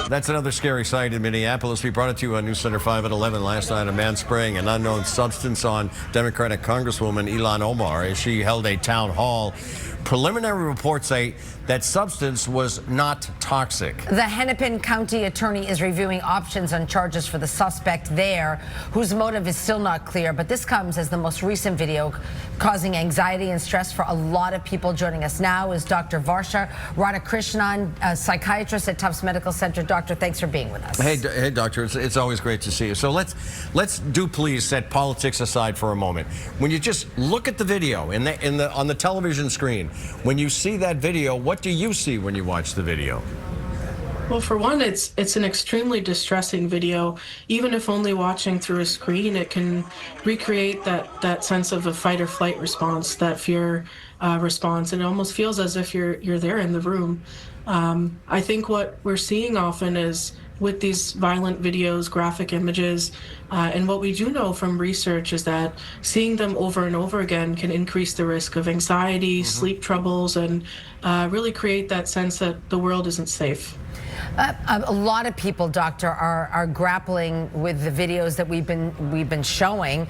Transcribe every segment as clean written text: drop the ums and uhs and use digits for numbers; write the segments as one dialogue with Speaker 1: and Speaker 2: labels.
Speaker 1: That's another scary sight in Minneapolis. We brought it to you on News Center 5 at 11 last night. A man spraying an unknown substance on Democratic Congresswoman Ilhan Omar as she held a town hall. Preliminary reports say that substance was not toxic.
Speaker 2: The Hennepin County attorney is reviewing options on charges for the suspect there, whose motive is still not clear. But this comes as the most recent video causing anxiety and stress for a lot of people. Joining us now is Dr. Varsha Radhakrishnan, a psychiatrist at Tufts Medical Center. Doctor, thanks for being with us.
Speaker 1: Hey, doctor, it's always great to see you. So let's do please set politics aside for a moment. When you just look at the video on the television screen, when you see that video, what do you see when you watch the video?
Speaker 3: Well, for one, it's an extremely distressing video. Even if only watching through a screen, it can recreate that sense of a fight or flight response, that fear response. And it almost feels as if you're there in the room. I think what we're seeing often is with these violent videos, graphic images, and what we do know from research is that seeing them over and over again can increase the risk of anxiety, sleep troubles, and really create that sense that the world isn't safe.
Speaker 2: A lot of people, Doctor, are grappling with the videos that we've been showing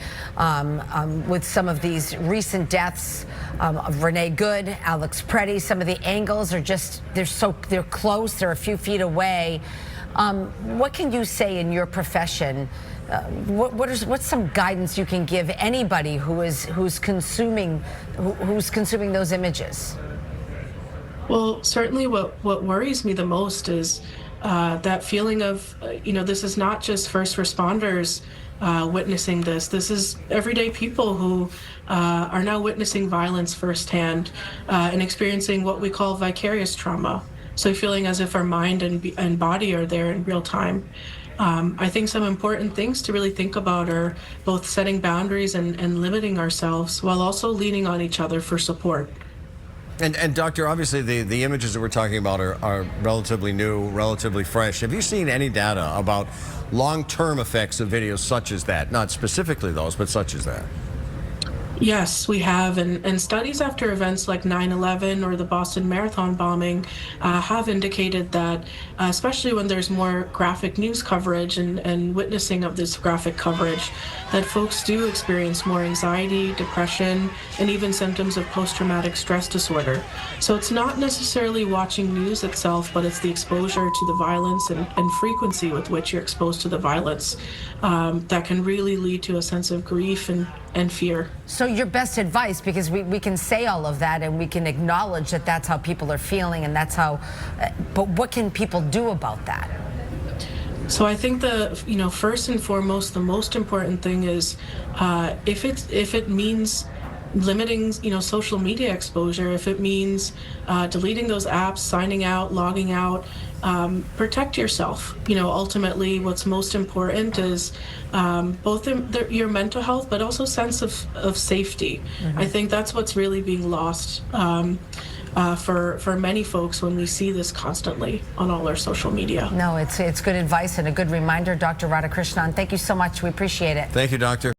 Speaker 2: with some of these recent deaths of Renee Good, Alex Preddy. Some of the angles are just they're close. They're a few feet away. What can you say in your profession? What's some guidance you can give anybody who's consuming those images?
Speaker 3: Well, certainly what worries me the most is that feeling of, this is not just first responders witnessing this. This is everyday people who are now witnessing violence firsthand and experiencing what we call vicarious trauma. So feeling as if our mind and body are there in real time. I think some important things to really think about are both setting boundaries and limiting ourselves while also leaning on each other for support.
Speaker 1: And Doctor, obviously the images that we're talking about are relatively new, relatively fresh. Have you seen any data about long-term effects of videos such as that? Not specifically those, but such as that.
Speaker 3: Yes, we have, and studies after events like 9/11 or the Boston Marathon bombing have indicated that, especially when there's more graphic news coverage and witnessing of this graphic coverage, that folks do experience more anxiety, depression, and even symptoms of post-traumatic stress disorder. So it's not necessarily watching news itself, but it's the exposure to the violence and frequency with which you're exposed to the violence that can really lead to a sense of grief and fear.
Speaker 2: So your best advice, because we can say all of that and we can acknowledge that that's how people are feeling and that's how, but what can people do about that?
Speaker 3: So I think first and foremost, the most important thing is if it means limiting, social media exposure, if it means deleting those apps, signing out, logging out, protect yourself. Ultimately, what's most important is both your mental health, but also sense of safety. I think that's what's really being lost for many folks when we see this constantly on all our social media.
Speaker 2: No, it's good advice and a good reminder. Dr. Radhakrishnan, thank you so much. We appreciate it.
Speaker 1: Thank you, Doctor.